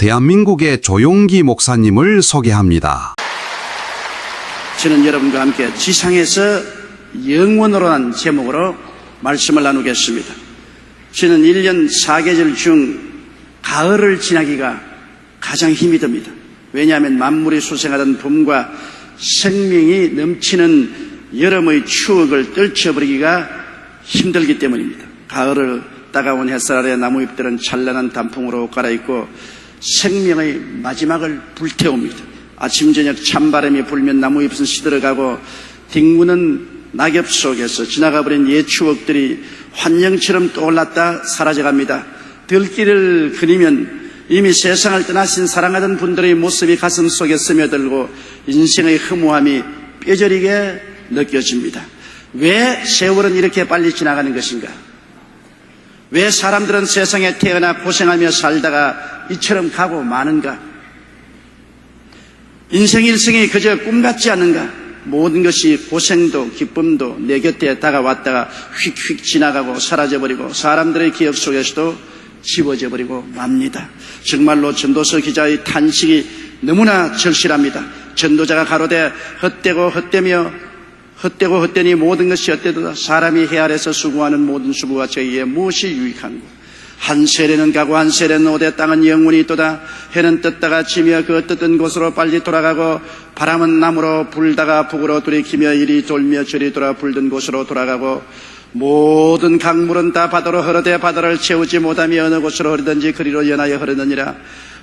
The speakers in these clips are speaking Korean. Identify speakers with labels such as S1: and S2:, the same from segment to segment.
S1: 대한민국의 조용기 목사님을 소개합니다.
S2: 저는 여러분과 함께 지상에서 영원으로란 제목으로 말씀을 나누겠습니다. 저는 1년 4계절 중 가을을 지나기가 가장 힘이 듭니다. 왜냐하면 만물이 수생하던 봄과 생명이 넘치는 여름의 추억을 떨쳐버리기가 힘들기 때문입니다. 가을을 따가운 햇살 아래 나무잎들은 찬란한 단풍으로 갈아입고 생명의 마지막을 불태웁니다. 아침 저녁 찬바람이 불면 나무잎은 시들어가고 뒹구는 낙엽 속에서 지나가버린 옛 추억들이 환영처럼 떠올랐다 사라져갑니다. 들길을 그리면 이미 세상을 떠나신 사랑하던 분들의 모습이 가슴 속에 스며들고 인생의 허무함이 뼈저리게 느껴집니다. 왜 세월은 이렇게 빨리 지나가는 것인가? 왜 사람들은 세상에 태어나 고생하며 살다가 이처럼 가고 마는가? 인생 일생이 그저 꿈 같지 않은가? 모든 것이 고생도 기쁨도 내 곁에 다가왔다가 휙휙 지나가고 사라져버리고 사람들의 기억 속에서도 지워져 버리고 맙니다. 정말로 전도서 기자의 탄식이 너무나 절실합니다. 전도자가 가로되 헛되고 헛되니 모든 것이 헛되도다. 사람이 해 아래서 수고하는 모든 수고가 저희에 무엇이 유익한고? 한 세례는 가고 한 세례는 오되 땅은 영원히 있도다. 해는 떴다가 지며 그 떴던 곳으로 빨리 돌아가고 바람은 남으로 불다가 북으로 들이키며 이리 돌며 저리 돌아 불던 곳으로 돌아가고 모든 강물은 다 바다로 흐르되 바다를 채우지 못하며 어느 곳으로 흐르든지 그리로 연하여 흐르느니라.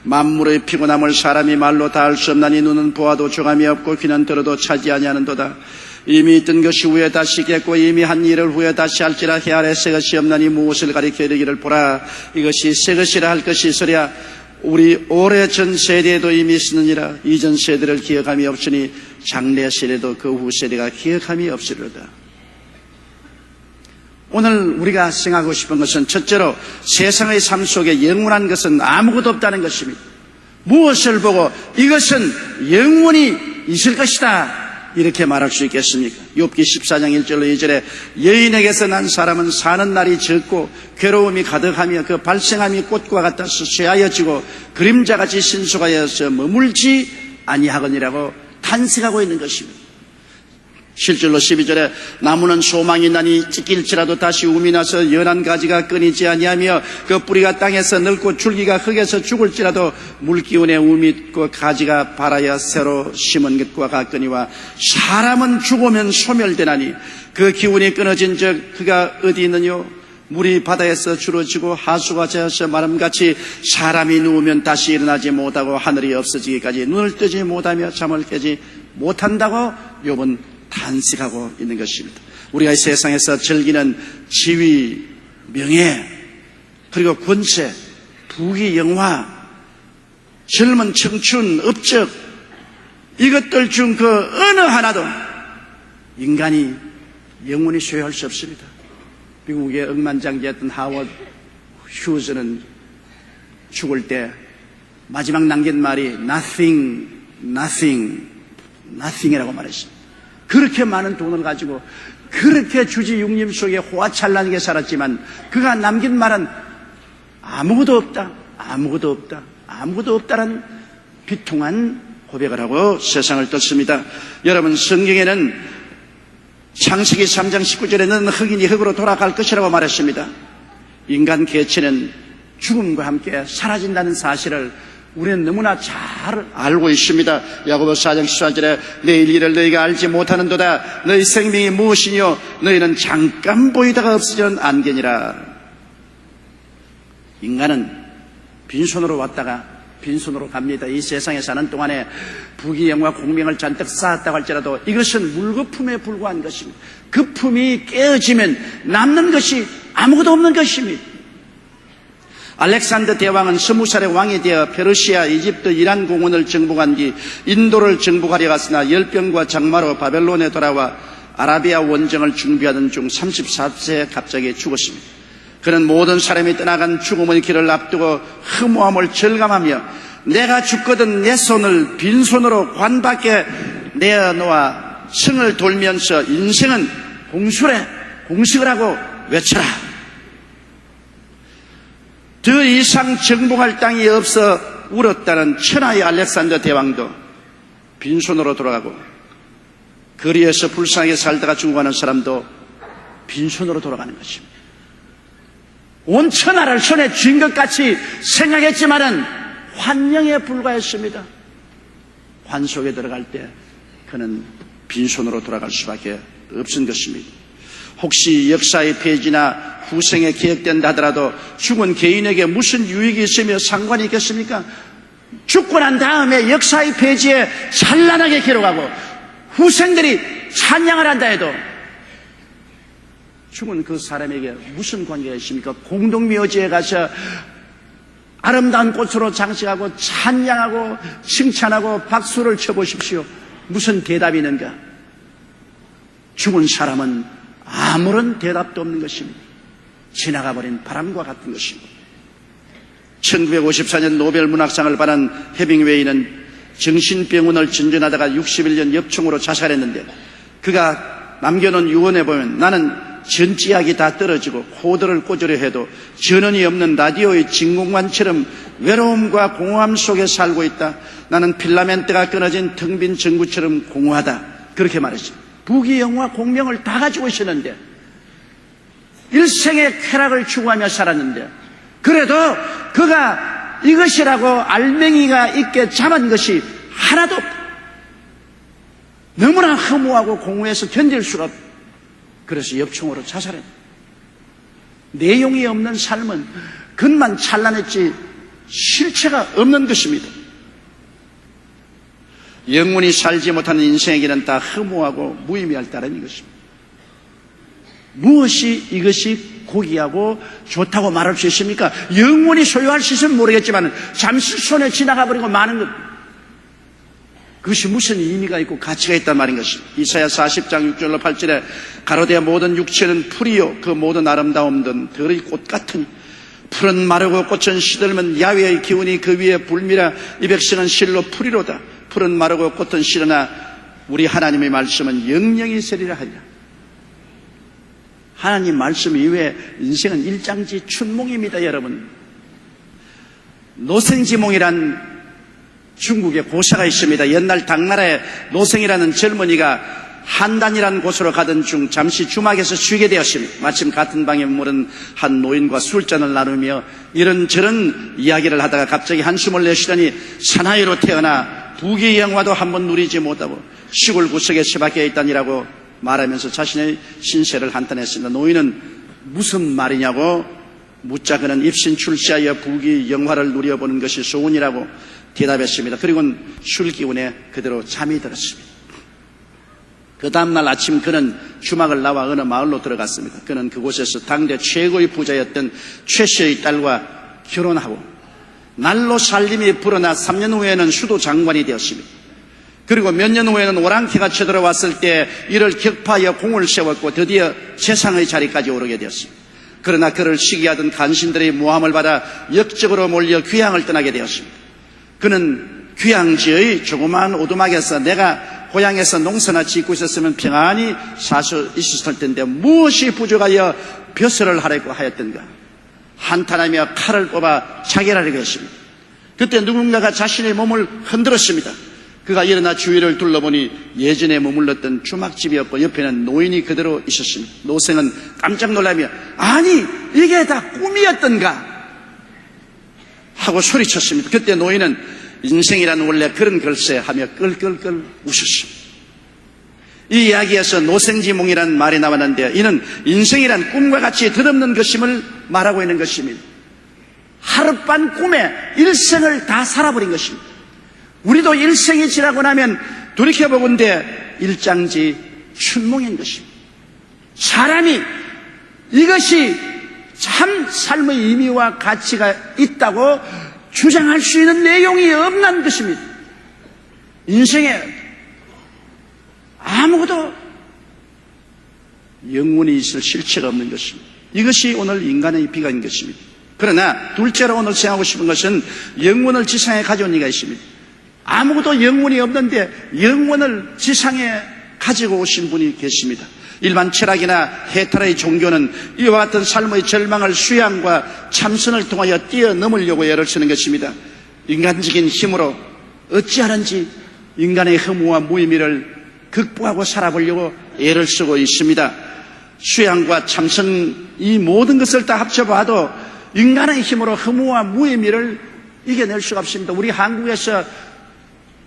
S2: 만물의 피곤함을 사람이 말로 다 할 수 없나니 눈은 보아도 조감이 없고 귀는 들어도 차지 아니하는도다. 이미 있던 것이 후에 다시 있겠고 이미 한 일을 후에 다시 할지라. 해 아래 새 것이 없나니 무엇을 가리켜 이르기를 보라. 이것이 새 것이라 할 것이 있으랴. 우리 오래전 세대에도 이미 있으느니라. 이전 세대를 기억함이 없으니 장래 세대도 그 후 세대가 기억함이 없으리로다. 오늘 우리가 생각하고 싶은 것은 첫째로 세상의 삶 속에 영원한 것은 아무것도 없다는 것입니다. 무엇을 보고 이것은 영원히 있을 것이다 이렇게 말할 수 있겠습니까? 욥기 14장 1절로 2절에 여인에게서 난 사람은 사는 날이 적고 괴로움이 가득하며 그 발생함이 꽃과 같아서 쇠하여지고 그림자같이 신속하여서 머물지 아니하거니라고 탄식하고 있는 것입니다. 7절로 12절에 나무는 소망이 나니 찢길지라도 다시 움이 나서 연한 가지가 끊이지 아니하며 그 뿌리가 땅에서 늙고 줄기가 흙에서 죽을지라도 물기운에 움이 있고 가지가 발하여 새로 심은 것과 같거니와 사람은 죽으면 소멸되나니 그 기운이 끊어진 적 그가 어디 있느뇨? 물이 바다에서 줄어지고 하수가 져서 마름같이 사람이 누우면 다시 일어나지 못하고 하늘이 없어지기까지 눈을 뜨지 못하며 잠을 깨지 못한다고 욥은 탄식하고 있는 것입니다. 우리가 이 세상에서 즐기는 지위, 명예, 그리고 권세, 부귀, 영화, 젊은 청춘, 업적, 이것들 중 그 어느 하나도 인간이 영원히 소유할 수 없습니다. 미국의 억만장자였던 하워드 휴즈는 죽을 때 마지막 남긴 말이 nothing, nothing, nothing이라고 말했습니다. 그렇게 많은 돈을 가지고 그렇게 주지 육림 속에 호화찬란하게 살았지만 그가 남긴 말은 아무것도 없다, 아무것도 없다, 아무것도 없다라는 비통한 고백을 하고 세상을 떴습니다. 여러분, 성경에는 창세기 3장 19절에는 흑인이 흑으로 돌아갈 것이라고 말했습니다. 인간 개체는 죽음과 함께 사라진다는 사실을 우리는 너무나 잘 알고 있습니다. 야고보서 4장 14절에 내일 일을 너희가 알지 못하는도다. 너희 생명이 무엇이뇨? 너희는 잠깐 보이다가 없어지는 안개니라. 인간은 빈손으로 왔다가 빈손으로 갑니다. 이 세상에 사는 동안에 부귀영화 공명을 잔뜩 쌓았다고 할지라도 이것은 물거품에 불과한 것입니다. 거품이 깨어지면 남는 것이 아무것도 없는 것입니다. 알렉산더 대왕은 20살의 왕이 되어 페르시아, 이집트, 이란 공원을 정복한 뒤 인도를 정복하려 갔으나 열병과 장마로 바벨론에 돌아와 아라비아 원정을 준비하던 중 34세에 갑자기 죽었습니다. 그는 모든 사람이 떠나간 죽음의 길을 앞두고 허무함을 절감하며 내가 죽거든 내 손을 빈손으로 관 밖에 내어놓아 성을 돌면서 인생은 공수래, 공식을 하고 외쳐라. 더 이상 정복할 땅이 없어 울었다는 천하의 알렉산더 대왕도 빈손으로 돌아가고, 거리에서 불쌍하게 살다가 죽어가는 사람도 빈손으로 돌아가는 것입니다. 온 천하를 손에 쥔 것 같이 생각했지만은 환영에 불과했습니다. 환 속에 들어갈 때 그는 빈손으로 돌아갈 수밖에 없은 것입니다. 혹시 역사의 폐지나 후생에 기획된다 하더라도 죽은 개인에게 무슨 유익이 있으며 상관이 있겠습니까? 죽고 난 다음에 역사의 폐지에 찬란하게 기록하고 후생들이 찬양을 한다 해도 죽은 그 사람에게 무슨 관계가 있습니까? 공동묘지에 가서 아름다운 꽃으로 장식하고 찬양하고 칭찬하고 박수를 쳐보십시오. 무슨 대답이 있는가? 죽은 사람은 아무런 대답도 없는 것입니다. 지나가버린 바람과 같은 것입니다. 1954년 노벨 문학상을 받은 헤밍웨이는 정신병원을 전전하다가 61년 엽총으로 자살했는데, 그가 남겨놓은 유언에 보면 나는 전지약이 다 떨어지고 코드를 꽂으려 해도 전원이 없는 라디오의 진공관처럼 외로움과 공허함 속에 살고 있다. 나는 필라멘트가 끊어진 텅 빈 전구처럼 공허하다. 그렇게 말했죠. 부귀영화 공명을 다 가지고 있었는데, 일생의 쾌락을 추구하며 살았는데, 그래도 그가 이것이라고 알맹이가 있게 잡은 것이 하나도 없다. 너무나 허무하고 공허해서 견딜 수가 없다. 그래서 엽총으로 자살했다. 내용이 없는 삶은 겉만 찬란했지 실체가 없는 것입니다. 영원히 살지 못하는 인생에게는 다 허무하고 무의미할 따름인 것입니다. 무엇이 이것이 고귀하고 좋다고 말할 수 있습니까? 영원히 소유할 수 있으면 모르겠지만 잠시 손에 지나가 버리고 마는 것, 그것이 무슨 의미가 있고 가치가 있단 말인 것입니다. 이사야 40장 6절로 8절에 가로되 모든 육체는 풀이요 그 모든 아름다움은 들의 꽃 같으니 풀은 마르고 꽃은 시들면 야외의 기운이 그 위에 불미라. 이 백성은 실로 풀이로다. 풀은 마르고 꽃은 시르나 우리 하나님의 말씀은 영영이 세리라 하리라. 하나님 말씀 이외에 인생은 일장지 춘몽입니다. 여러분, 노생지몽이란 중국에 고사가 있습니다. 옛날 당나라에 노생이라는 젊은이가 한단이라는 곳으로 가던 중 잠시 주막에서 쉬게 되었습니다. 마침 같은 방에 머무른 한 노인과 술잔을 나누며 이런저런 이야기를 하다가 갑자기 한숨을 내쉬더니 사나이로 태어나 부귀영화도 한번 누리지 못하고 시골 구석에 처박혀 있다니라고 말하면서 자신의 신세를 한탄했습니다. 노인은 무슨 말이냐고 묻자 그는 입신 출시하여 부귀영화를 누려보는 것이 소원이라고 대답했습니다. 그리고는 술 기운에 그대로 잠이 들었습니다. 그 다음날 아침 그는 주막을 나와 어느 마을로 들어갔습니다. 그는 그곳에서 당대 최고의 부자였던 최 씨의 딸과 결혼하고 날로 살림이 불어나 3년 후에는 수도 장관이 되었습니다. 그리고 몇 년 후에는 오랑캐가 쳐들어왔을 때 이를 격파하여 공을 세웠고 드디어 재상의 자리까지 오르게 되었습니다. 그러나 그를 시기하던 간신들의 모함을 받아 역적으로 몰려 귀향을 떠나게 되었습니다. 그는 귀향지의 조그마한 오두막에서 내가 고향에서 농사나 짓고 있었으면 평안히 살 수 있었을 텐데 무엇이 부족하여 벼슬을 하려고 하였던가. 한탄하며 칼을 뽑아 자결하려고 했습니다. 그때 누군가가 자신의 몸을 흔들었습니다. 그가 일어나 주위를 둘러보니 예전에 머물렀던 주막집이었고 옆에는 노인이 그대로 있었습니다. 노생은 깜짝 놀라며 아니 이게 다 꿈이었던가 하고 소리쳤습니다. 그때 노인은 인생이란 원래 그런 걸세 하며 끌끌끌 웃었습니다. 이 이야기에서 노생지몽이라는 말이 나왔는데 이는 인생이란 꿈과 같이 덧없는 것임을 말하고 있는 것입니다. 하룻밤 꿈에 일생을 다 살아버린 것입니다. 우리도 일생이 지나고 나면 돌이켜보건대 일장지 춘몽인 것입니다. 사람이 이것이 참 삶의 의미와 가치가 있다고 주장할 수 있는 내용이 없는 것입니다. 인생에 아무것도 영원히 있을 실체가 없는 것입니다. 이것이 오늘 인간의 비관인 것입니다. 그러나 둘째로 오늘 생각하고 싶은 것은 영원을 지상에 가져온 이가 있습니다. 아무것도 영원이 없는데 영원을 지상에 가지고 오신 분이 계십니다. 일반 철학이나 해탈의 종교는 이와 같은 삶의 절망을 수양과 참선을 통하여 뛰어넘으려고 애를 쓰는 것입니다. 인간적인 힘으로 어찌하는지 인간의 허무와 무의미를 극복하고 살아보려고 애를 쓰고 있습니다. 수양과 참선 이 모든 것을 다 합쳐봐도 인간의 힘으로 허무와 무의미를 이겨낼 수가 없습니다. 우리 한국에서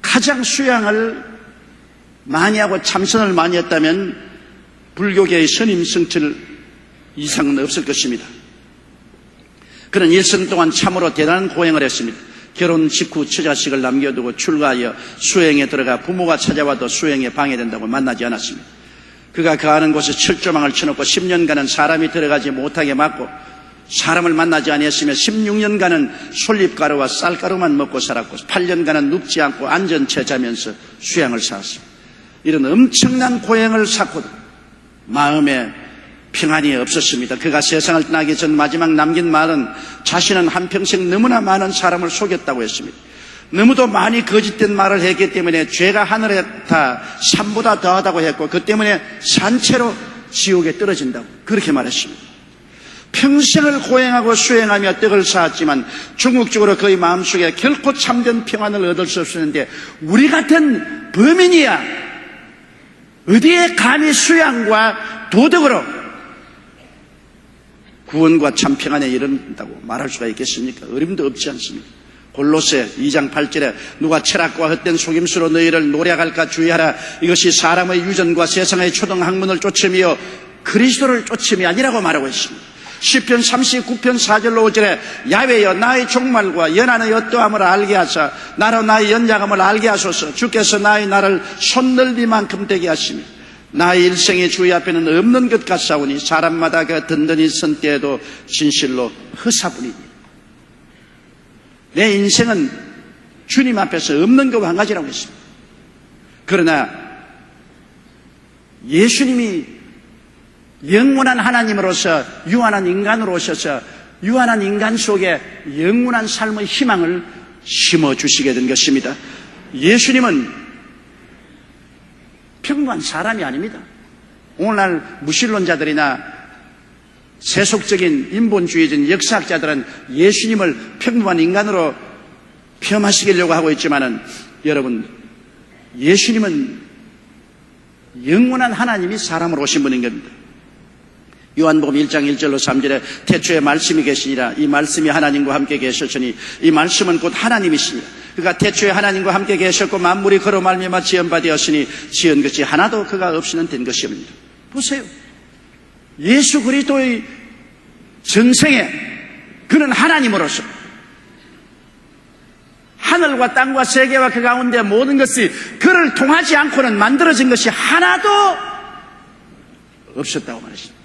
S2: 가장 수양을 많이 하고 참선을 많이 했다면 불교계의 스님 성철 이상은 없을 것입니다. 그는 일생 동안 참으로 대단한 고행을 했습니다. 결혼 직후 처자식을 남겨두고 출가하여 수행에 들어가 부모가 찾아와도 수행에 방해된다고 만나지 않았습니다. 그가 거하는 곳에 철조망을 쳐놓고 10년간은 사람이 들어가지 못하게 막고 사람을 만나지 아니했으며 16년간은 솔잎가루와 쌀가루만 먹고 살았고 8년간은 눕지 않고 앉은 채 자면서 수양을 쌓았습니다. 이런 엄청난 고행을 쌓고도 마음에 평안이 없었습니다. 그가 세상을 떠나기 전 마지막 남긴 말은 자신은 한평생 너무나 많은 사람을 속였다고 했습니다. 너무도 많이 거짓된 말을 했기 때문에 죄가 하늘에 다 산보다 더하다고 했고 그 때문에 산채로 지옥에 떨어진다고 그렇게 말했습니다. 평생을 고행하고 수행하며 떡을 쌓았지만 중국적으로 그의 마음속에 결코 참된 평안을 얻을 수 없었는데 우리 같은 범인이야 어디에 감히 수양과 도덕으로 구원과 참평안에 이른다고 말할 수가 있겠습니까? 어림도 없지 않습니까? 골로새 2장 8절에 누가 철학과 헛된 속임수로 너희를 노략할까 주의하라. 이것이 사람의 유전과 세상의 초등학문을 쫓음이요 그리스도를 쫓음이 아니라고 말하고 있습니다. 시편 39편 4절로 5절에 야훼여 나의 종말과 연한의 어떠함을 알게 하사 나로 나의 연약함을 알게 하소서. 주께서 나의 나를 손넓이만큼 되게 하시며 나의 일생이 주의 앞에는 없는 것 같사오니 사람마다 그 든든히 선 때에도 진실로 허사뿐이니. 내 인생은 주님 앞에서 없는 것과 한 가지라고 했습니다. 그러나 예수님이 영원한 하나님으로서 유한한 인간으로 오셔서 유한한 인간 속에 영원한 삶의 희망을 심어주시게 된 것입니다. 예수님은 평범한 사람이 아닙니다. 오늘날 무신론자들이나 세속적인 인본주의적인 역사학자들은 예수님을 평범한 인간으로 폄하시키려고 하고 있지만은 여러분, 예수님은 영원한 하나님이 사람으로 오신 분인 겁니다. 요한복음 1장 1절로 3절에 태초에 말씀이 계시니라. 이 말씀이 하나님과 함께 계셨으니 이 말씀은 곧 하나님이시니라. 그가 태초에 하나님과 함께 계셨고 만물이 그로 말미암아 지은 바 되었으니 지은 것이 하나도 그가 없이는 된 것입니다. 보세요. 예수 그리스도의 전생에 그는 하나님으로서 하늘과 땅과 세계와 그 가운데 모든 것이 그를 통하지 않고는 만들어진 것이 하나도 없었다고 말했습니다.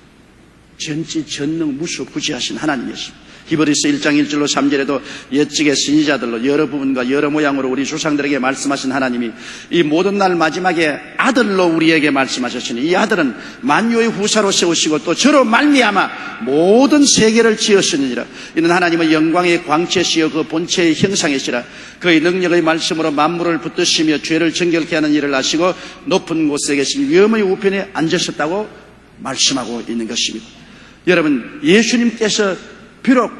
S2: 전지 전능 무소부지하신 하나님이었습니다. 히브리서 1장 1절로 3절에도 옛적의 선지자들로 여러 부분과 여러 모양으로 우리 조상들에게 말씀하신 하나님이 이 모든 날 마지막에 아들로 우리에게 말씀하셨으니 이 아들은 만유의 후사로 세우시고 또 저로 말미암아 모든 세계를 지으시느니라. 이는 하나님의 영광의 광채시여 그 본체의 형상이시라. 그의 능력의 말씀으로 만물을 붙드시며 죄를 정결케 하는 일을 하시고 높은 곳에 계신 위엄의 우편에 앉으셨다고 말씀하고 있는 것입니다. 여러분, 예수님께서 비록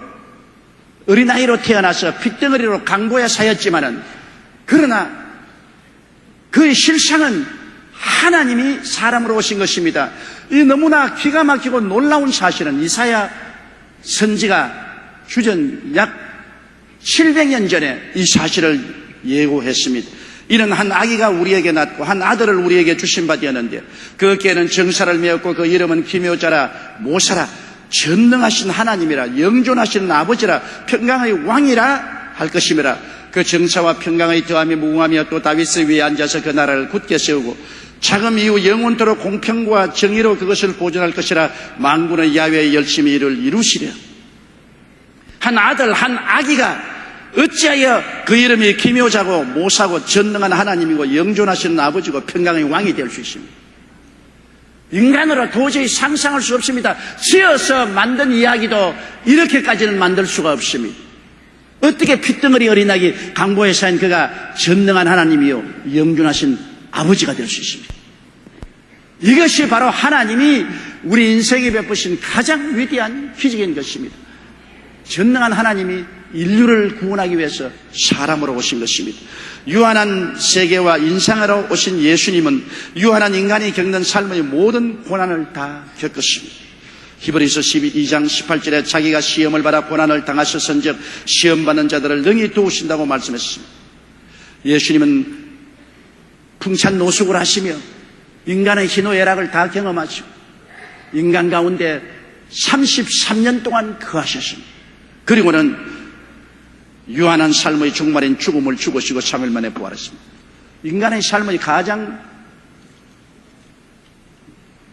S2: 어린아이로 태어나서 핏덩어리로 강고에 사였지만은 그러나 그의 실상은 하나님이 사람으로 오신 것입니다. 이 너무나 기가 막히고 놀라운 사실은 이사야 선지가 주전 약 700년 전에 이 사실을 예고했습니다. 이는 한 아기가 우리에게 낳고 한 아들을 우리에게 주신 바 되었는데 그 어깨에는 정사를 메었고 그 이름은 기묘자라 모사라 전능하신 하나님이라 영존하시는 아버지라 평강의 왕이라 할 것임이라. 그 정사와 평강의 더함이 무궁하며 또 다윗의 위에 앉아서 그 나라를 굳게 세우고 자금 이후 영원토록 공평과 정의로 그것을 보존할 것이라. 만군의 야훼의 열심히 이를 이루시려. 한 아들 한 아기가 어찌하여 그 이름이 기묘자고 모사고 전능한 하나님이고 영존하시는 아버지고 평강의 왕이 될 수 있습니다. 인간으로 도저히 상상할 수 없습니다. 지어서 만든 이야기도 이렇게까지는 만들 수가 없습니다. 어떻게 핏덩어리 어린아기 강보에 사인 그가 전능한 하나님이요 영존하신 아버지가 될 수 있습니다. 이것이 바로 하나님이 우리 인생에 베푸신 가장 위대한 기적인 것입니다. 전능한 하나님이 인류를 구원하기 위해서 사람으로 오신 것입니다. 유한한 세계와 인생으로 오신 예수님은 유한한 인간이 겪는 삶의 모든 고난을 다 겪었습니다. 히브리서 12장 18절에 자기가 시험을 받아 고난을 당하셨은즉 시험받는 자들을 능히 도우신다고 말씀했습니다. 예수님은 풍찬 노숙을 하시며 인간의 희노애락을 다 경험하시고 인간 가운데 33년 동안 거하셨습니다. 그리고는 유한한 삶의 종말인 죽음을 죽으시고 3일 만에 부활했습니다. 인간의 삶의 가장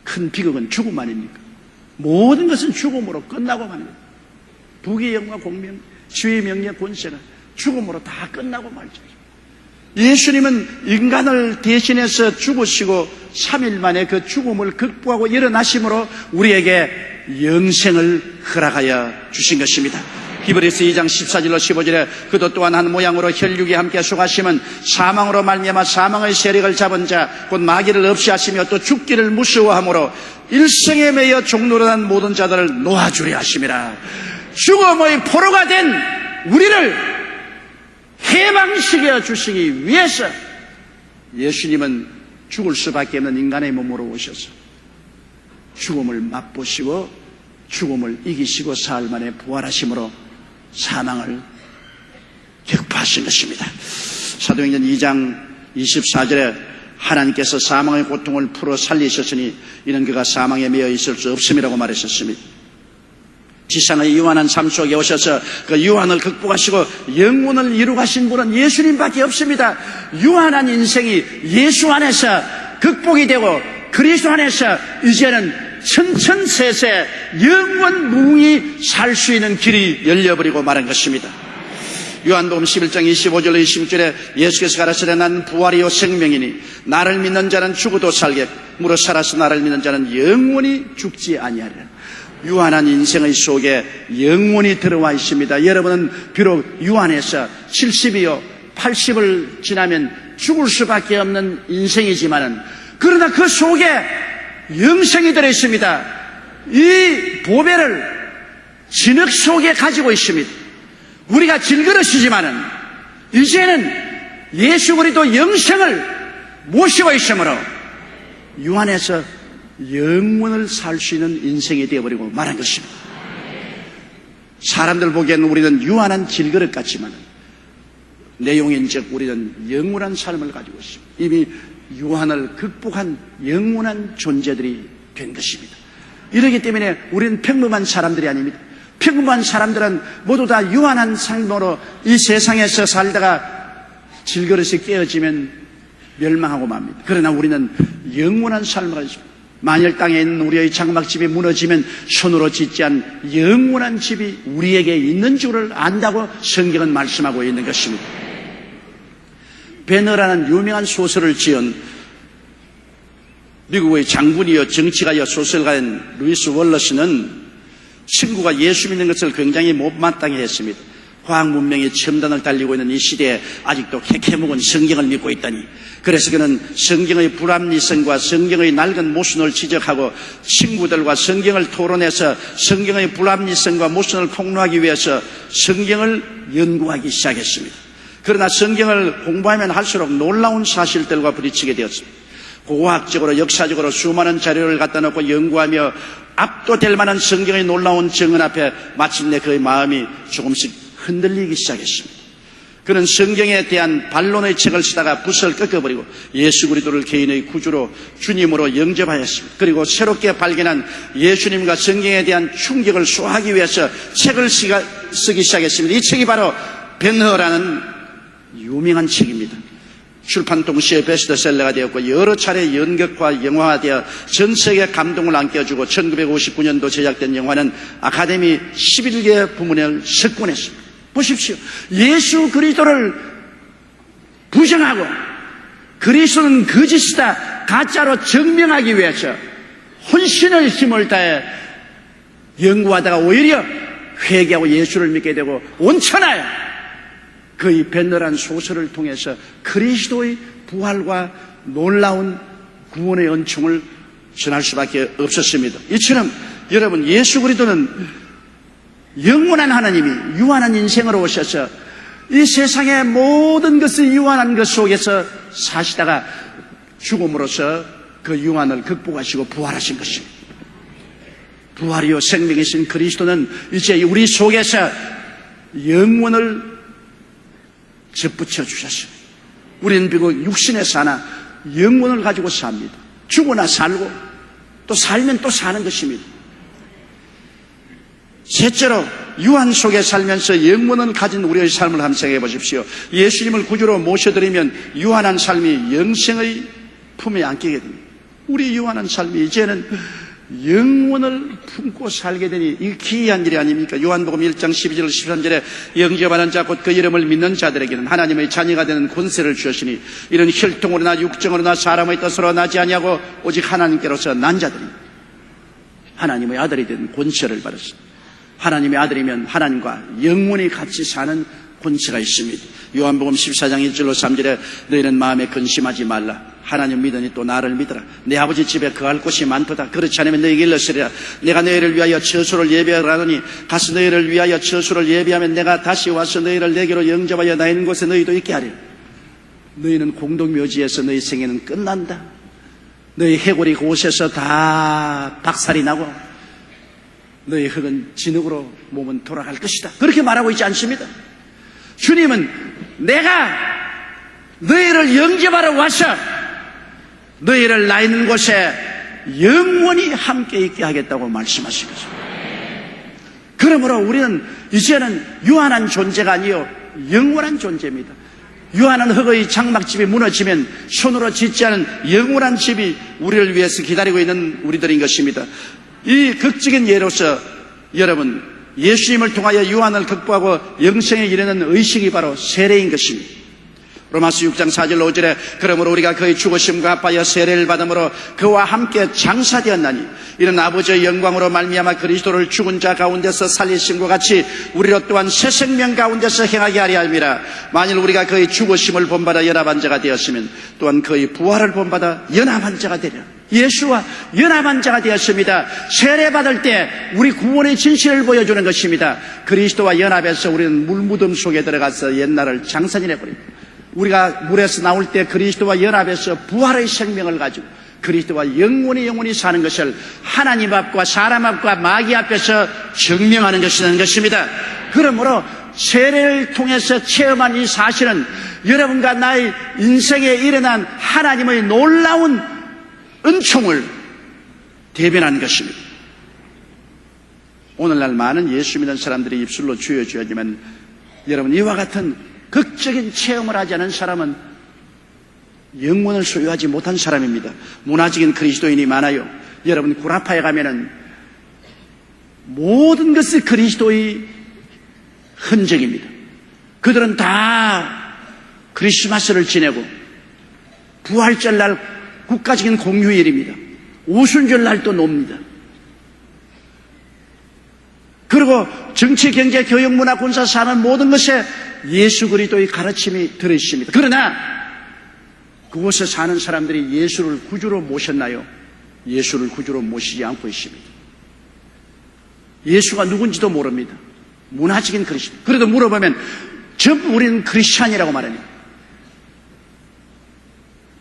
S2: 큰 비극은 죽음 아닙니까? 모든 것은 죽음으로 끝나고 맙니다. 부귀 영화 공명, 지위 명예 권세는 죽음으로 다 끝나고 말죠. 예수님은 인간을 대신해서 죽으시고 3일 만에 그 죽음을 극복하고 일어나심으로 우리에게 영생을 허락하여 주신 것입니다. 히브리서 2장 14절로 15절에 그도 또한 한 모양으로 혈육이 함께 속하심은 사망으로 말미암아 사망의 세력을 잡은 자 곧 마귀를 없이 하시며 또 죽기를 무서워하므로 일생에 매여 종노릇한 모든 자들을 놓아주려 하심이라. 죽음의 포로가 된 우리를 해방시켜 주시기 위해서 예수님은 죽을 수밖에 없는 인간의 몸으로 오셔서 죽음을 맛보시고 죽음을 이기시고 사흘 만에 부활하심으로 사망을 격파하신 것입니다. 사도행전 2장 24절에 하나님께서 사망의 고통을 풀어 살리셨으니 이는 그가 사망에 매여 있을 수 없음이라고 말하셨습니다. 지상의 유한한 삶 속에 오셔서 그 유한을 극복하시고 영혼을 이루가신 분은 예수님밖에 없습니다. 유한한 인생이 예수 안에서 극복이 되고 그리스도 안에서 이제는 천천세세 영원 무궁히 살 수 있는 길이 열려버리고 말한 것입니다. 요한복음 11장 25절로 26절에 예수께서 가라사대 나는 부활이요 생명이니 나를 믿는 자는 죽어도 살겠고 무릇 살아서 나를 믿는 자는 영원히 죽지 아니하리라. 유한한 인생의 속에 영원히 들어와 있습니다. 여러분은 비록 유한해서 70이요 80을 지나면 죽을 수밖에 없는 인생이지만은 그러나 그 속에 영생이 들어있습니다. 이 보배를 진흙 속에 가지고 있습니다. 우리가 질그릇이지만은 이제는 예수 그리스도 영생을 모시고 있으므로 유한해서 영원을 살 수 있는 인생이 되어버리고 말한 것입니다. 사람들 보기에는 우리는 유한한 질그릇 같지만 내용인즉 우리는 영원한 삶을 가지고 있습니다. 이미 유한을 극복한 영원한 존재들이 된 것입니다. 이러기 때문에 우리는 평범한 사람들이 아닙니다. 평범한 사람들은 모두 다 유한한 삶으로 이 세상에서 살다가 질그릇이 깨어지면 멸망하고 맙니다. 그러나 우리는 영원한 삶을 가지고 있습니다. 만일 땅에 있는 우리의 장막집이 무너지면 손으로 짓지 않은 영원한 집이 우리에게 있는 줄을 안다고 성경은 말씀하고 있는 것입니다. 배너라는 유명한 소설을 지은 미국의 장군이요 정치가요 소설가인 루이스 월러스는 친구가 예수 믿는 것을 굉장히 못마땅해 했습니다. 과학 문명이 첨단을 달리고 있는 이 시대에 아직도 캐캐묵은 성경을 믿고 있다니. 그래서 그는 성경의 불합리성과 성경의 낡은 모순을 지적하고 친구들과 성경을 토론해서 성경의 불합리성과 모순을 폭로하기 위해서 성경을 연구하기 시작했습니다. 그러나 성경을 공부하면 할수록 놀라운 사실들과 부딪히게 되었습니다. 고고학적으로 역사적으로 수많은 자료를 갖다 놓고 연구하며 압도될 만한 성경의 놀라운 증언 앞에 마침내 그의 마음이 조금씩 흔들리기 시작했습니다. 그는 성경에 대한 반론의 책을 쓰다가 붓을 꺾어버리고 예수 그리스도를 개인의 구주로 주님으로 영접하였습니다. 그리고 새롭게 발견한 예수님과 성경에 대한 충격을 소화하기 위해서 책을 쓰기 시작했습니다. 이 책이 바로 벤허라는 유명한 책입니다. 출판 동시에 베스트셀러가 되었고 여러 차례 연극화 영화화되어 전 세계 감동을 안겨주고 1959년도 제작된 영화는 아카데미 11개 부문을 석권했습니다. 보십시오. 예수 그리스도를 부정하고 그리스도는 거짓이다 가짜로 증명하기 위해서 혼신의 힘을 다해 연구하다가 오히려 회개하고 예수를 믿게 되고 온천하여 그의 벤너란 소설을 통해서 그리스도의 부활과 놀라운 구원의 은총을 전할 수밖에 없었습니다. 이처럼 여러분 예수 그리스도는 영원한 하나님이 유한한 인생으로 오셔서 이 세상의 모든 것을 유한한 것 속에서 사시다가 죽음으로써 그 유한을 극복하시고 부활하신 것입니다. 부활이요 생명이신 그리스도는 이제 우리 속에서 영원을 접붙여 주셨습니다. 우리는 비록 육신에 사나 영원을 가지고 삽니다. 죽으나 살고 또 살면 또 사는 것입니다. 셋째로 유한 속에 살면서 영원을 가진 우리의 삶을 한번 생각해 보십시오. 예수님을 구주로 모셔드리면 유한한 삶이 영생의 품에 안기게 됩니다. 우리 유한한 삶이 이제는 영원을 품고 살게 되니 이게 기이한 일이 아닙니까? 요한복음 1장 12절 13절에 영접하는 자 곧 그 이름을 믿는 자들에게는 하나님의 자녀가 되는 권세를 주셨으니 이런 혈통으로나 육정으로나 사람의 뜻으로 나지 아니하고 오직 하나님께로서 난 자들이 하나님의 아들이 된 권세를 받았습니다. 하나님의 아들이면 하나님과 영원히 같이 사는 권세가 있습니다. 요한복음 14장 1절로 3절에 너희는 마음에 근심하지 말라. 하나님 믿으니 또 나를 믿으라. 내 아버지 집에 거할 곳이 많도다. 그렇지 않으면 너희에게 일렀으리라. 내가 너희를 위하여 처소를 예비하라더니 가서 너희를 위하여 처소를 예비하면 내가 다시 와서 너희를 내게로 영접하여 나 있는 곳에 너희도 있게 하리라. 너희는 공동묘지에서 너희 생애는 끝난다. 너희 해골이 그곳에서 다 박살이 나고 너희 흙은 진흙으로 몸은 돌아갈 것이다. 그렇게 말하고 있지 않습니다. 주님은 내가 너희를 영접하러 와서 너희를 나 있는 곳에 영원히 함께 있게 하겠다고 말씀하신 것입니다. 그러므로 우리는 이제는 유한한 존재가 아니요 영원한 존재입니다. 유한한 흙의 장막집이 무너지면 손으로 짓지 않은 영원한 집이 우리를 위해서 기다리고 있는 우리들인 것입니다. 이 극적인 예로서 여러분 예수님을 통하여 유한을 극복하고 영생에 이르는 의식이 바로 세례인 것입니다. 로마서 6장 4절 5절에 그러므로 우리가 그의 죽으심과 합하여 세례를 받음으로 그와 함께 장사되었나니 이는 아버지의 영광으로 말미암아 그리스도를 죽은 자 가운데서 살리심과 같이 우리로 또한 새 생명 가운데서 행하게 하려 함이라. 만일 우리가 그의 죽으심을 본받아 연합한 자가 되었으면 또한 그의 부활을 본받아 연합한 자가 되리라. 예수와 연합한 자가 되었습니다. 세례받을 때 우리 구원의 진실을 보여주는 것입니다. 그리스도와 연합해서 우리는 물무덤 속에 들어가서 옛날을 장사해버립니다. 우리가 물에서 나올 때 그리스도와 연합해서 부활의 생명을 가지고 그리스도와 영원히 사는 것을 하나님 앞과 사람 앞과 마귀 앞에서 증명하는 것이라는 것입니다. 그러므로 세례를 통해서 체험한 이 사실은 여러분과 나의 인생에 일어난 하나님의 놀라운 은총을 대변하는 것입니다. 오늘날 많은 예수 믿는 사람들이 입술로 주여 주여지만 여러분 이와 같은 극적인 체험을 하지 않은 사람은 영혼을 소유하지 못한 사람입니다. 문화적인 그리스도인이 많아요. 여러분 구라파에 가면은 모든 것이 그리스도의 흔적입니다. 그들은 다 크리스마스를 지내고 부활절날 국가적인 공휴일입니다. 오순절날도 놉니다. 그리고 정치, 경제, 교육, 문화, 군사, 산업 모든 것에 예수 그리스도의 가르침이 들어있습니다. 그러나 그곳에 사는 사람들이 예수를 구주로 모셨나요? 예수를 구주로 모시지 않고 있습니다. 예수가 누군지도 모릅니다. 문화적인 그리스도. 그래도 물어보면 전부 우리는 크리스찬이라고 말합니다.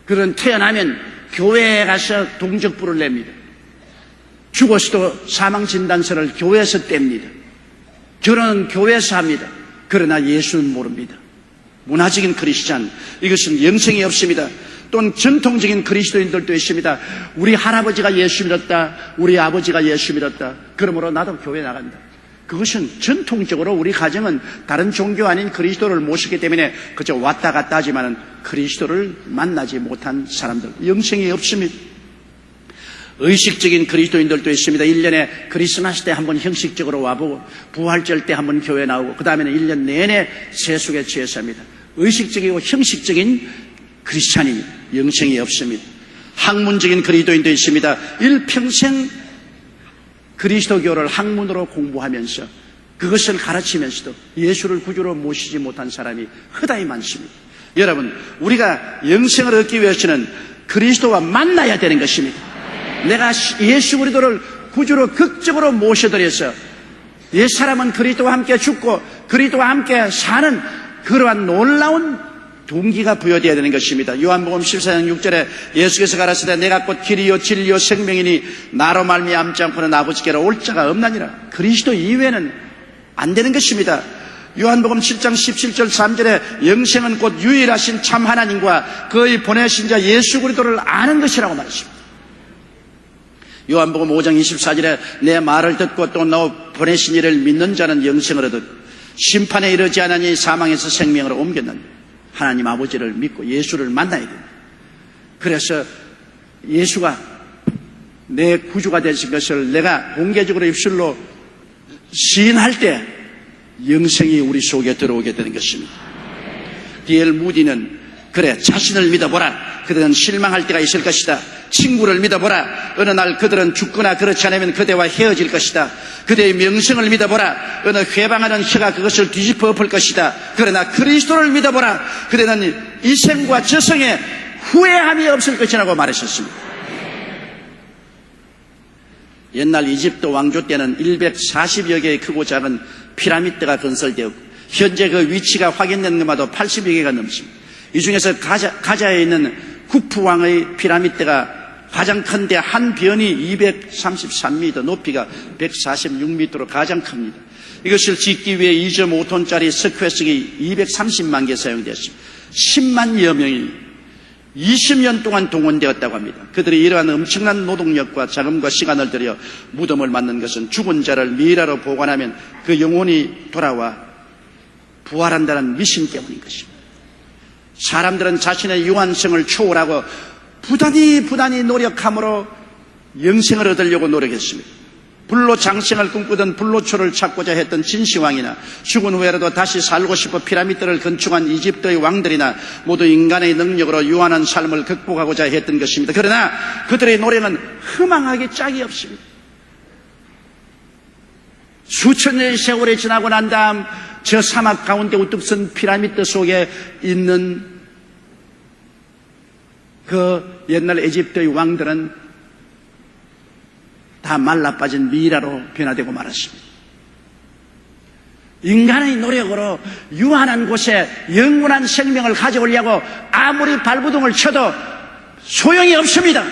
S2: 그런 태어나면 교회에 가서 동적부를 냅니다. 죽어서도 사망진단서를 교회에서 뗍니다. 결혼은 교회에서 합니다. 그러나 예수는 모릅니다. 문화적인 크리스찬, 이것은 영생이 없습니다. 또는 전통적인 그리스도인들도 있습니다. 우리 할아버지가 예수 믿었다. 우리 아버지가 예수 믿었다. 그러므로 나도 교회 나간다. 그것은 전통적으로 우리 가정은 다른 종교 아닌 그리스도를 모시기 때문에 그저 왔다 갔다 하지만은 그리스도를 만나지 못한 사람들, 영생이 없습니다. 의식적인 그리스도인들도 있습니다. 1년에 크리스마스 때 한번 형식적으로 와보고 부활절 때 한번 교회 나오고 그 다음에는 1년 내내 세속에 취해서 합니다. 의식적이고 형식적인 크리스찬입니다. 영생이 없습니다. 학문적인 그리스도인도 있습니다. 일평생 그리스도교를 학문으로 공부하면서 그것을 가르치면서도 예수를 구주로 모시지 못한 사람이 허다히 많습니다. 여러분, 우리가 영생을 얻기 위해서는 그리스도와 만나야 되는 것입니다. 내가 예수 그리스도를 구주로 극적으로 모셔드려서 옛사람은 그리스도와 함께 죽고 그리스도와 함께 사는 그러한 놀라운 동기가 부여되어야 되는 것입니다. 요한복음 14장 6절에 예수께서 가라사대 내가 곧 길이요 진리요 생명이니 나로 말미암지 않고는 아버지께로 올 자가 없나니라. 그리스도 이외에는 안 되는 것입니다. 요한복음 7장 17절 3절에 영생은 곧 유일하신 참 하나님과 그의 보내신 자 예수 그리스도를 아는 것이라고 말했습니다. 요한복음 5장 24절에 내 말을 듣고 또 너 보내신 이를 믿는 자는 영생을 얻었고 심판에 이르지 않으니 사망에서 생명으로 옮겼느니 하나님 아버지를 믿고 예수를 만나야 됩니다. 그래서 예수가 내 구주가 되신 것을 내가 공개적으로 입술로 시인할 때 영생이 우리 속에 들어오게 되는 것입니다. D.L. 무디는 그래 자신을 믿어보라. 그들은 실망할 때가 있을 것이다. 친구를 믿어보라. 어느 날 그들은 죽거나 그렇지 않으면 그대와 헤어질 것이다. 그대의 명성을 믿어보라. 어느 회방하는 혀가 그것을 뒤집어 엎을 것이다. 그러나 그리스도를 믿어보라. 그대는 이 생과 저생에 후회함이 없을 것이라고 말하셨습니다. 옛날 이집트 왕조 때는 140여 개의 크고 작은 피라미드가 건설되었고 현재 그 위치가 확인된 것마다 80여 개가 넘습니다. 이 중에서 가자에 있는 쿠프 왕의 피라미드가 가장 큰데 한 변이 233m, 높이가 146m로 가장 큽니다. 이것을 짓기 위해 2.5톤짜리 스퀘어석이 230만 개 사용되었습니다. 10만여 명이 20년 동안 동원되었다고 합니다. 그들이 이러한 엄청난 노동력과 자금과 시간을 들여 무덤을 만든 것은 죽은 자를 미라로 보관하면 그 영혼이 돌아와 부활한다는 미신 때문인 것입니다. 사람들은 자신의 유한성을 초월하고 부단히 노력함으로 영생을 얻으려고 노력했습니다. 불로장생을 꿈꾸던 불로초를 찾고자 했던 진시황이나 죽은 후에라도 다시 살고 싶어 피라미드를 건축한 이집트의 왕들이나 모두 인간의 능력으로 유한한 삶을 극복하고자 했던 것입니다. 그러나 그들의 노력은 허망하게 짝이 없습니다. 수천 년의 세월이 지나고 난 다음 저 사막 가운데 우뚝 선 피라미드 속에 있는 그 옛날 이집트의 왕들은 다 말라빠진 미라로 변화되고 말았습니다. 인간의 노력으로 유한한 곳에 영원한 생명을 가져오려고 아무리 발버둥을 쳐도 소용이 없습니다.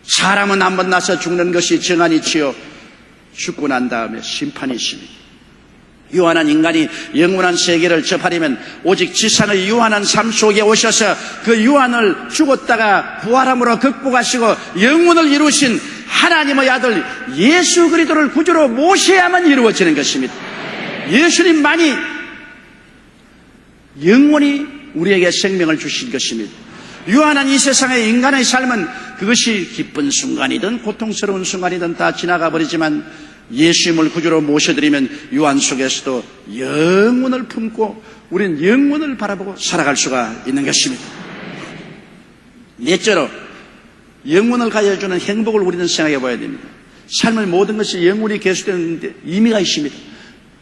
S2: 사람은 한번 나서 죽는 것이 정한이치요 죽고 난 다음에 심판이 있습니다. 유한한 인간이 영원한 세계를 접하려면 오직 지상의 유한한 삶 속에 오셔서 그 유한을 죽었다가 부활함으로 극복하시고 영원을 이루신 하나님의 아들 예수 그리스도를 구주로 모셔야만 이루어지는 것입니다. 예수님만이 영원히 우리에게 생명을 주신 것입니다. 유한한 이 세상의 인간의 삶은 그것이 기쁜 순간이든 고통스러운 순간이든 다 지나가 버리지만 예수님을 구주로 모셔드리면 유한 속에서도 영혼을 품고 우리는 영혼을 바라보고 살아갈 수가 있는 것입니다. 넷째로 영혼을 가져주는 행복을 우리는 생각해 봐야 됩니다. 삶의 모든 것이 영혼이 계속되는 데 의미가 있습니다.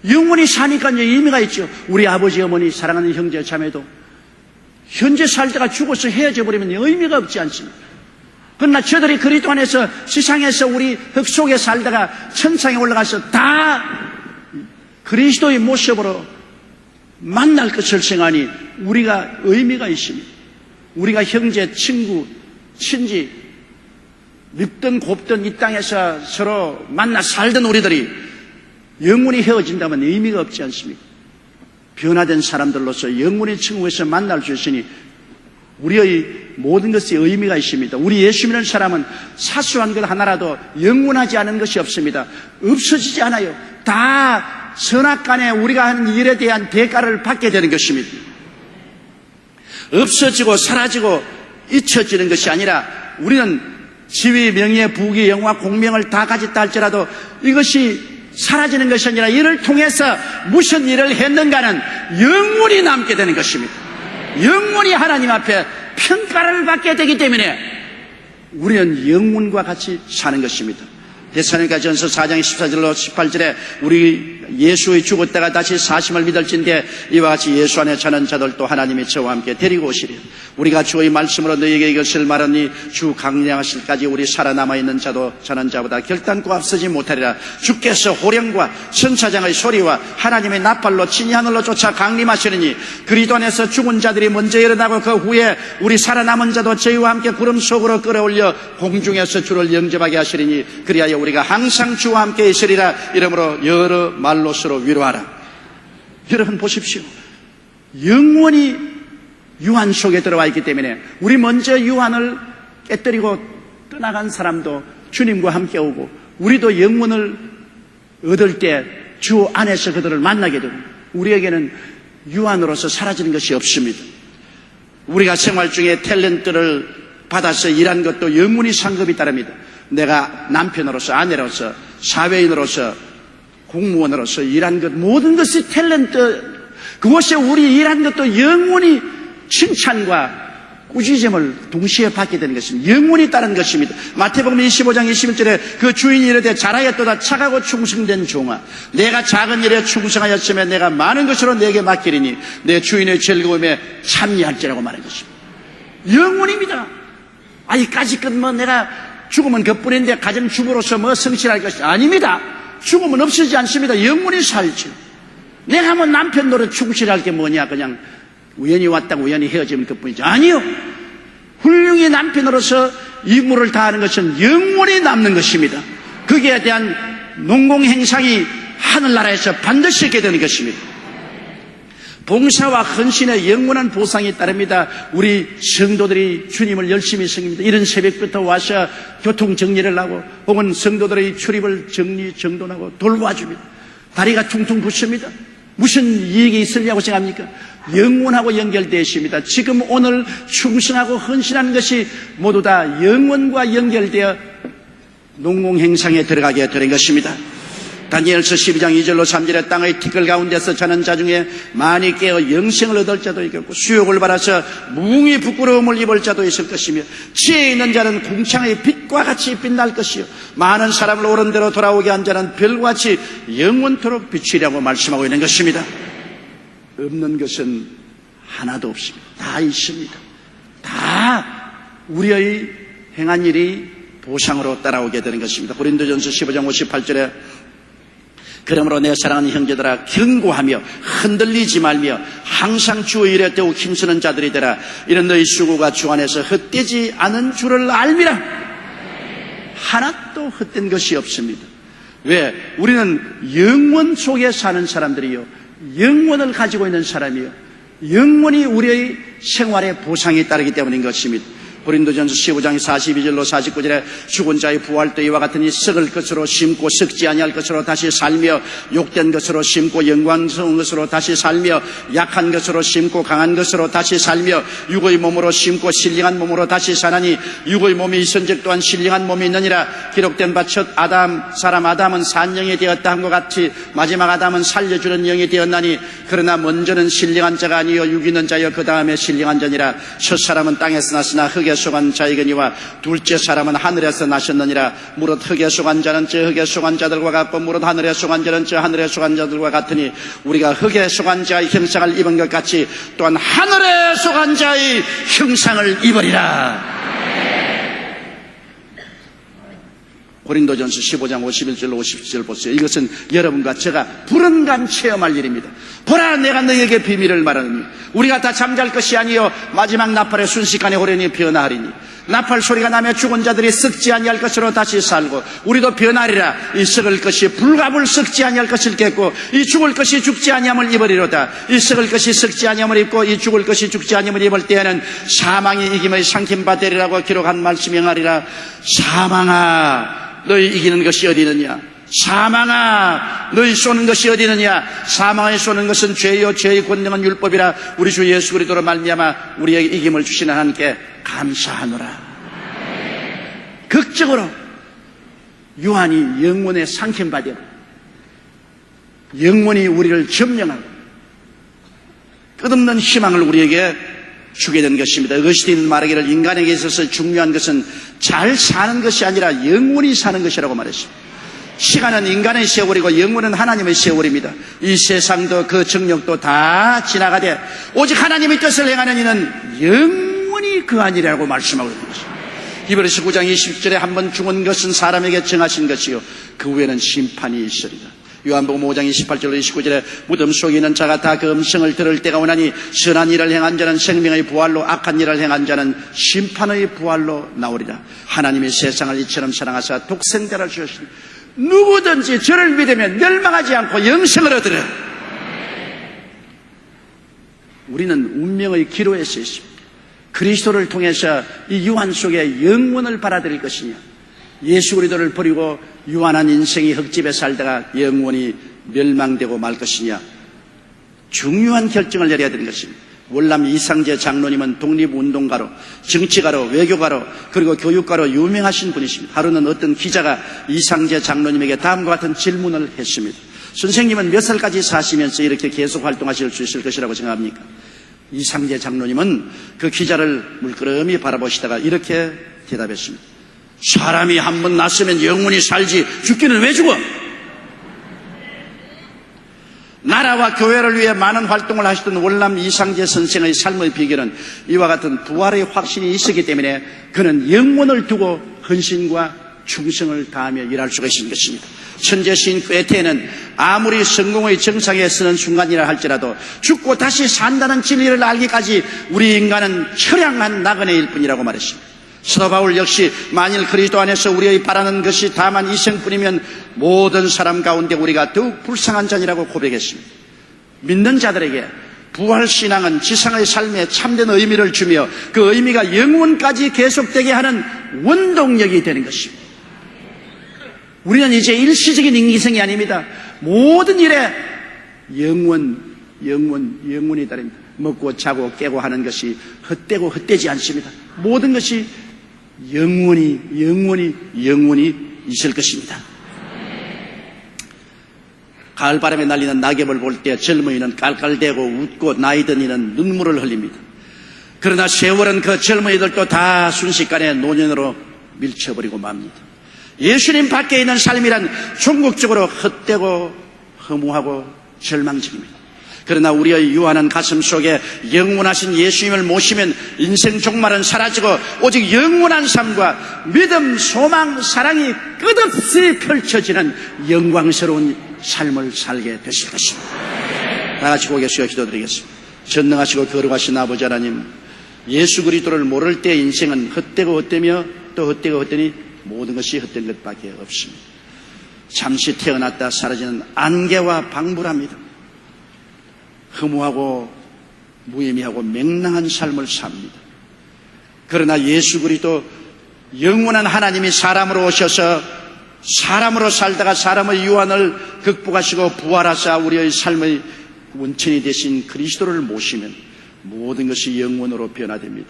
S2: 영혼이 사니까 의미가 있죠. 우리 아버지 어머니 사랑하는 형제 자매도 현재 살 때가 죽어서 헤어져 버리면 의미가 없지 않습니까? 그러나 저들이 그리스도 안에서 세상에서 우리 흙 속에 살다가 천상에 올라가서 다 그리스도의 모습으로 만날 것을 생각하니 우리가 의미가 있습니다. 우리가 형제, 친구, 친지 밉든 곱든 이 땅에서 서로 만나 살던 우리들이 영원히 헤어진다면 의미가 없지 않습니까? 변화된 사람들로서 영원히 천국에서 만날 수 있으니 우리의 모든 것이 의미가 있습니다. 우리 예수 믿는 사람은 사소한 것 하나라도 영원하지 않은 것이 없습니다. 없어지지 않아요. 다 선악간에 우리가 하는 일에 대한 대가를 받게 되는 것입니다. 없어지고 사라지고 잊혀지는 것이 아니라 우리는 지위, 명예, 부귀, 영화, 공명을 다 가졌다 할지라도 이것이 사라지는 것이 아니라 이를 통해서 무슨 일을 했는가는 영원히 남게 되는 것입니다. 영원히 하나님 앞에 평가를 받게 되기 때문에 우리는 영혼과 같이 사는 것입니다. 데살로니가전서 4장 14절로 18절에 우리 예수의 죽었다가 다시 사심을 믿을진데 이와 같이 예수 안에 사는 자들도 하나님이 저와 함께 데리고 오시리라. 우리가 주의 말씀으로 너희에게 이것을 말하니 주 강림하실까지 우리 살아남아 있는 자도 사는 자보다 결단코 앞서지 못하리라. 주께서 호령과 천사장의 소리와 하나님의 나팔로 친히 하늘로 쫓아 강림하시느니 그리스도 안에서 죽은 자들이 먼저 일어나고 그 후에 우리 살아남은 자도 저희와 함께 구름 속으로 끌어올려 공중에서 주를 영접하게 하시리니 그리하여 우리가 항상 주와 함께 있으리라. 이러므로 여러 말로서로 위로하라. 여러분 보십시오. 영원히 유한 속에 들어와 있기 때문에 우리 먼저 유한을 깨뜨리고 떠나간 사람도 주님과 함께 오고 우리도 영원을 얻을 때 주 안에서 그들을 만나게 되고 우리에게는 유한으로서 사라지는 것이 없습니다. 우리가 생활 중에 탤런트를 받아서 일한 것도 영원히 상급이 따릅니다. 내가 남편으로서 아내로서 사회인으로서 공무원으로서 일한 것 모든 것이 탤런트 그것에 우리 일한 것도 영원히 칭찬과 꾸짖음을 동시에 받게 되는 것입니다. 영원히 따른 것입니다. 마태복음 25장 21절에 그 주인이 이르되 잘하였도다 착하고 충성된 종아 내가 작은 일에 충성하였으면 내가 많은 것으로 내게 맡기리니 내 주인의 즐거움에 참여할지라고 말한 것입니다. 영원입니다. 이까지 끝뭐 내가 죽으면 그뿐인데 가정주부로서 뭐 성실할 것이 아닙니다. 죽으면 없어지지 않습니다. 영원히 살죠. 내가 뭐 남편 노릇 충실할 게 뭐냐 그냥 우연히 왔다고 우연히 헤어지면 그뿐이죠. 아니요. 훌륭히 남편으로서 임무를 다하는 것은 영원히 남는 것입니다. 거기에 대한 농공행상이 하늘나라에서 반드시 있게 되는 것입니다. 봉사와 헌신의 영원한 보상이 따릅니다. 우리 성도들이 주님을 열심히 섬깁니다. 이런 새벽부터 와서 교통 정리를 하고 혹은 성도들의 출입을 정돈하고 돌봐줍니다. 다리가 퉁퉁 붓습니다. 무슨 이익이 있으려고 생각합니까? 영원하고 연결되어 있습니다. 지금 오늘 충성하고 헌신하는 것이 모두 다 영원과 연결되어 농공행상에 들어가게 되는 것입니다. 다니엘서 12장 2절로 3절에 땅의 티끌 가운데서 자는 자 중에 많이 깨어 영생을 얻을 자도 있겠고 수욕을 받아서 무궁히 부끄러움을 입을 자도 있을 것이며 지혜 있는 자는 궁창의 빛과 같이 빛날 것이요 많은 사람을 옳은 대로 돌아오게 한 자는 별과 같이 영원토록 비치리라고 말씀하고 있는 것입니다. 없는 것은 하나도 없습니다. 다 있습니다. 다 우리의 행한 일이 보상으로 따라오게 되는 것입니다. 고린도전서 15장 58절에 그러므로 내 사랑하는 형제들아 견고하며 흔들리지 말며 항상 주의 일에 더욱 힘쓰는 자들이 되라. 이런 너희 수고가 주 안에서 헛되지 않은 줄을 알미라. 하나도 헛된 것이 없습니다. 왜? 우리는 영원 속에 사는 사람들이요 영원을 가지고 있는 사람이요 영원히 우리의 생활의 보상이 따르기 때문인 것입니다. 고린도전서 15장 42절로 49절에 죽은 자의 부활 때 이와 같으니 썩을 것으로 심고 썩지 아니할 것으로 다시 살며 욕된 것으로 심고 영광스러운 것으로 다시 살며 약한 것으로 심고 강한 것으로 다시 살며 육의 몸으로 심고 신령한 몸으로 다시 사나니 육의 몸이 있은 적 또한 신령한 몸이 있느니라. 기록된 바 첫 사람 아담은 산영이 되었다 한 것 같이 마지막 아담은 살려주는 영이 되었나니 그러나 먼저는 신령한 자가 아니요 육 있는 자여 그 다음에 신령한 자니라. 첫 사람은 땅에서 났으나 흙에 속한 자이거니와 둘째 사람은 하늘에서 나셨느니라. 무릇 흙에 속한 자는 저 흙에 속한 자들과 같고 무릇 하늘에 속한 자는 저 하늘에 속한 자들과 같으니 우리가 흙에 속한 자의 형상을 입은 것 같이 또한 하늘에 속한 자의 형상을 입으리라. 고린도전서 15장 51절 50절 보세요. 이것은 여러분과 제가 불언간 체험할 일입니다. 보라 내가 너희에게 비밀을 말하느니 우리가 다 잠잘 것이 아니요 마지막 나팔에 순식간에 호련히 변화하리니 나팔 소리가 나며 죽은 자들이 썩지 아니할 것으로 다시 살고 우리도 변하리라. 이 썩을 것이 불갑을 썩지 아니할 것을 겠고 이 죽을 것이 죽지 아니함을 입으리로다. 이 썩을 것이 썩지 아니함을 입고 이 죽을 것이 죽지 아니함을 입을 때에는 사망이 이김의 상킴바 되리라고 기록한 말씀이 행하리라. 사망아 너희 이기는 것이 어디 있느냐? 사망아 너희 쏘는 것이 어디 있느냐? 사망에 쏘는 것은 죄요 죄의 권능은 율법이라. 우리 주 예수 그리스도로 말미암아 우리에게 이김을 주시는 하나님께 감사하노라. 극적으로 유한이 영원에 상킴받아 영원히 우리를 점령하고 끝없는 희망을 우리에게 주게 된 것입니다. 어거스틴 말하기를 인간에게 있어서 중요한 것은 잘 사는 것이 아니라 영원히 사는 것이라고 말했습니다. 시간은 인간의 세월이고 영원은 하나님의 세월입니다. 이 세상도 그 정력도 다 지나가되 오직 하나님의 뜻을 행하는 이는 영원히 그 아니라고 말씀하고 있는 것입니다. 히브리서 9장 20절에 한번 죽은 것은 사람에게 정하신 것이요 그 후에는 심판이 있으리라. 요한복음 5장 28절로 29절에 무덤 속에 있는 자가 다 그 음성을 들을 때가 오나니 선한 일을 행한 자는 생명의 부활로 악한 일을 행한 자는 심판의 부활로 나오리라. 하나님이 세상을 이처럼 사랑하사 독생자를 주셨으니 누구든지 저를 믿으면 멸망하지 않고 영생을 얻으리라. 우리는 운명의 기로에 서 있습니다. 그리스도를 통해서 이 유한 속에 영원을 받아들일 것이냐, 예수 그리스도를 버리고 유한한 인생이 흙집에 살다가 영원히 멸망되고 말 것이냐, 중요한 결정을 내려야 되는 것입니다. 월남 이상재 장로님은 독립운동가로, 정치가로, 외교가로, 그리고 교육가로 유명하신 분이십니다. 하루는 어떤 기자가 이상재 장로님에게 다음과 같은 질문을 했습니다. 선생님은 몇 살까지 사시면서 이렇게 계속 활동하실 수 있을 것이라고 생각합니까? 이상재 장로님은 그 기자를 물끄러미 바라보시다가 이렇게 대답했습니다. 사람이 한 번 났으면 영원히 살지 죽기는 왜 죽어? 나라와 교회를 위해 많은 활동을 하시던 월남 이상재 선생의 삶의 비결은 이와 같은 부활의 확신이 있었기 때문에 그는 영혼을 두고 헌신과 충성을 다하며 일할 수가 있는 것입니다. 천재 시인 괴테는 아무리 성공의 정상에 서는 순간이라 할지라도 죽고 다시 산다는 진리를 알기까지 우리 인간은 처량한 나그네일 뿐이라고 말했습니다. 사도 바울 역시 만일 그리스도 안에서 우리의 바라는 것이 다만 이생뿐이면 모든 사람 가운데 우리가 더욱 불쌍한 자니라고 고백했습니다. 믿는 자들에게 부활신앙은 지상의 삶에 참된 의미를 주며 그 의미가 영원까지 계속되게 하는 원동력이 되는 것입니다. 우리는 이제 일시적인 인생이 아닙니다. 모든 일에 영원이 다릅니다. 먹고 자고 깨고 하는 것이 헛되고 헛되지 않습니다. 모든 것이 영원히 있을 것입니다. 가을바람에 날리는 낙엽을 볼 때 젊은이는 깔깔대고 웃고 나이 든 이는 눈물을 흘립니다. 그러나 세월은 그 젊은이들도 다 순식간에 노년으로 밀쳐버리고 맙니다. 예수님 밖에 있는 삶이란 종국적으로 헛되고 허무하고 절망적입니다. 그러나 우리의 유한한 가슴 속에 영원하신 예수님을 모시면 인생 종말은 사라지고 오직 영원한 삶과 믿음, 소망, 사랑이 끝없이 펼쳐지는 영광스러운 삶을 살게 되실 것입니다. 다 같이 고개 숙여 기도드리겠습니다. 전능하시고 거룩하신 아버지 하나님, 예수 그리스도를 모를 때 인생은 헛되고 헛되며 또 헛되고 헛되니 모든 것이 헛된 것밖에 없습니다. 잠시 태어났다 사라지는 안개와 방불합니다. 허무하고 무의미하고 맹랑한 삶을 삽니다. 그러나 예수 그리스도 영원한 하나님이 사람으로 오셔서 사람으로 살다가 사람의 유한을 극복하시고 부활하사 우리의 삶의 원천이 되신 그리스도를 모시면 모든 것이 영원으로 변화됩니다.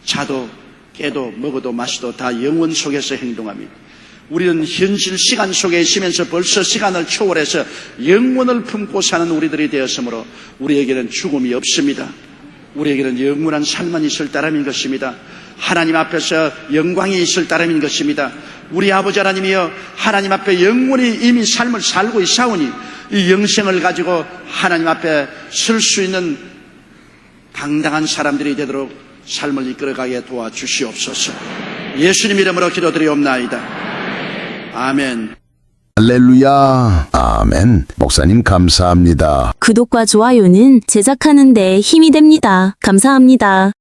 S2: 자도 깨도 먹어도 마시도 다 영원 속에서 행동합니다. 우리는 현실 시간 속에 있으면서 벌써 시간을 초월해서 영원을 품고 사는 우리들이 되었으므로 우리에게는 죽음이 없습니다. 우리에게는 영원한 삶만 있을 따름인 것입니다. 하나님 앞에서 영광이 있을 따름인 것입니다. 우리 아버지 하나님이여, 하나님 앞에 영원히 이미 삶을 살고 있사오니 이 영생을 가지고 하나님 앞에 설 수 있는 당당한 사람들이 되도록 삶을 이끌어가게 도와주시옵소서. 예수님 이름으로 기도드리옵나이다. 아멘.
S3: 할렐루야. 아멘. 목사님 감사합니다.
S4: 구독과 좋아요는 제작하는 데 힘이 됩니다. 감사합니다.